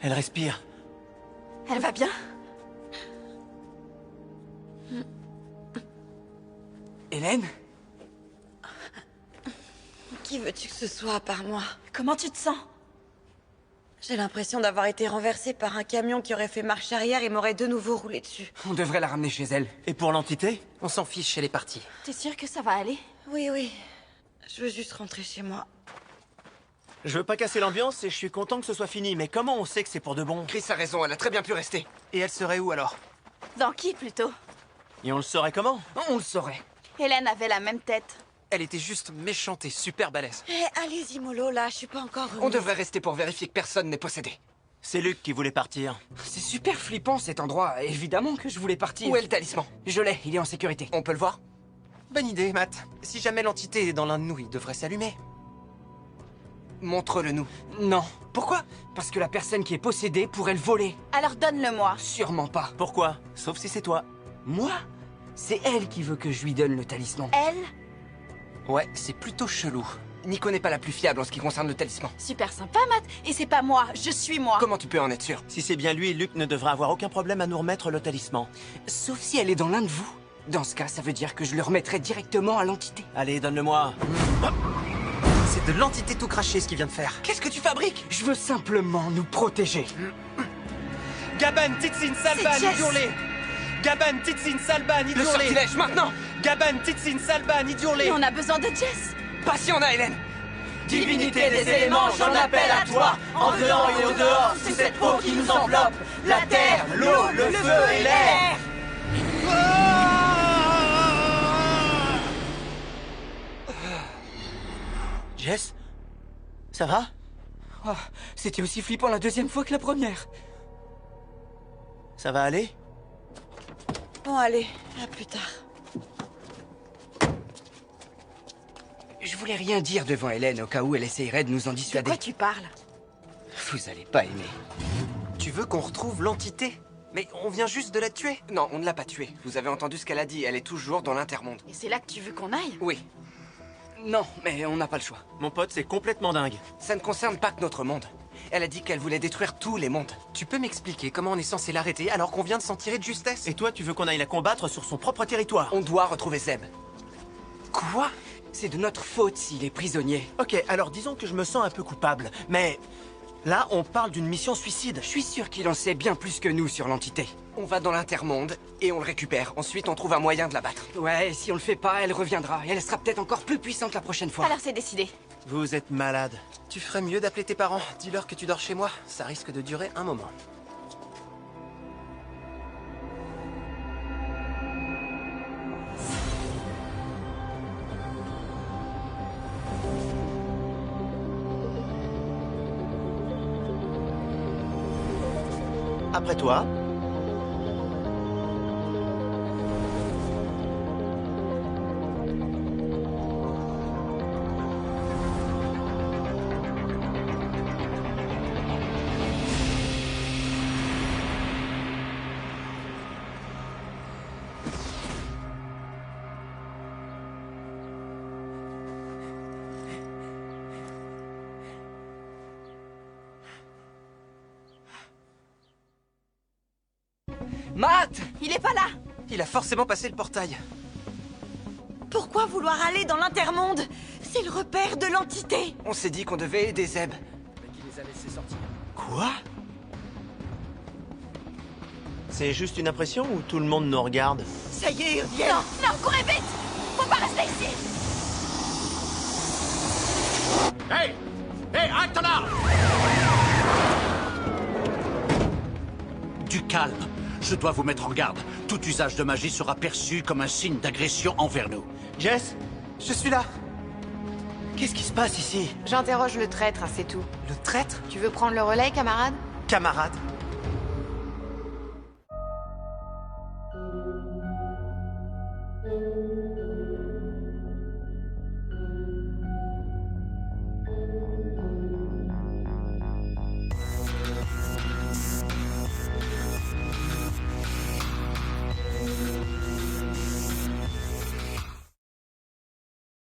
Elle respire. Elle va bien? Hélène? Qui veux-tu que ce soit à part moi? Comment tu te sens? J'ai l'impression d'avoir été renversée par un camion qui aurait fait marche arrière et m'aurait de nouveau roulé dessus. On devrait la ramener chez elle. Et pour l'entité? On s'en fiche, elle est partie. T'es sûre que ça va aller? Oui, oui. Je veux juste rentrer chez moi. Je veux pas casser l'ambiance et je suis content que ce soit fini, mais comment on sait que c'est pour de bon? Chris a raison, elle a très bien pu rester. Et elle serait où alors? Dans qui, plutôt? Et on le saurait comment? On le saurait. Hélène avait la même tête. Elle était juste méchante et super balèze. Eh, allez-y, mollo, là, je suis pas encore remise. On devrait rester pour vérifier que personne n'est possédé. C'est Luc qui voulait partir. C'est super flippant cet endroit. Évidemment que je voulais partir. Où est le talisman? Je l'ai, il est en sécurité. On peut le voir? Bonne idée, Matt. Si jamais l'entité est dans l'un de nous, il devrait s'allumer. Montre-le-nous. Non. Pourquoi? Parce que la personne qui est possédée pourrait le voler. Alors donne-le-moi. Sûrement pas. Pourquoi? Sauf si c'est toi. Moi? C'est elle qui veut que je lui donne le talisman. Elle? Ouais, c'est plutôt chelou. Nico n'est pas la plus fiable en ce qui concerne le talisman. Super sympa, Matt. Et c'est pas moi, je suis moi. Comment tu peux en être sûr? Si c'est bien lui, Luc ne devrait avoir aucun problème à nous remettre le talisman. Sauf si elle est dans l'un de vous. Dans ce cas, ça veut dire que je le remettrai directement à l'entité. Allez, donne-le-moi. C'est de l'entité tout craché ce qu'il vient de faire. Qu'est-ce que tu fabriques? Je veux simplement nous protéger. Gaban, Titsin, Salban, C'est Jess. Idurlé! Gaban, Titsin, Salban, Le Idurlé! sortilège, maintenant! Gaban, Titsin, Salban, Idurlé! Mais on a besoin de Jess. Patience, Hélène! Divinité des éléments, j'en appelle à toi, en dedans et au dehors, sous cette peau qui nous enveloppe, la terre, l'eau, le feu et l'air. Jess? Ça va? Oh, c'était aussi flippant la deuxième fois que la première. Ça va aller? Bon, allez, à plus tard. Je voulais rien dire devant Hélène au cas où elle essayerait de nous en De dissuader. quoi tu parles? Vous allez pas aimer. Tu veux qu'on retrouve l'entité? Mais on vient juste de la tuer. Non, on ne l'a pas tuée. Vous avez entendu ce qu'elle a dit, elle est toujours dans l'intermonde. Et c'est là que tu veux qu'on aille? Oui, Non, mais on n'a pas le choix. Mon pote, c'est complètement dingue. ça ne concerne pas que notre monde. Elle a dit qu'elle voulait détruire tous les mondes. Tu peux m'expliquer comment on est censé l'arrêter alors qu'on vient de s'en tirer de justesse? Et toi, tu veux qu'on aille la combattre sur son propre territoire? On doit retrouver Zeb. Quoi? C'est de notre faute s'il est prisonnier. Ok, alors disons que je me sens un peu coupable, mais... Là, on parle d'une mission suicide. Je suis sûr qu'il en sait bien plus que nous sur l'entité. On va dans l'intermonde et on le récupère. Ensuite, on trouve un moyen de la battre. Ouais, si on le fait pas, elle reviendra. Et elle sera peut-être encore plus puissante la prochaine fois. Alors c'est décidé. Vous êtes malade. Tu ferais mieux d'appeler tes parents. Dis-leur que tu dors chez moi. Ça risque de durer un moment. Après toi. Matt! Il est pas là. Il a forcément passé le portail. Pourquoi vouloir aller dans l'intermonde? C'est le repère de l'entité. On s'est dit qu'on devait aider Zeb. Quoi? C'est juste une impression ou tout le monde nous regarde? Ça y est, ils reviennent. Non, courez vite. Faut pas rester ici. Hey! Hey, arrête là! Du calme. Je dois vous mettre en garde. Tout usage de magie sera perçu comme un signe d'agression envers nous. Jess? Je suis là. Qu'est-ce qui se passe ici? J'interroge le traître, c'est tout. Le traître? Tu veux prendre le relais, camarade? Camarade.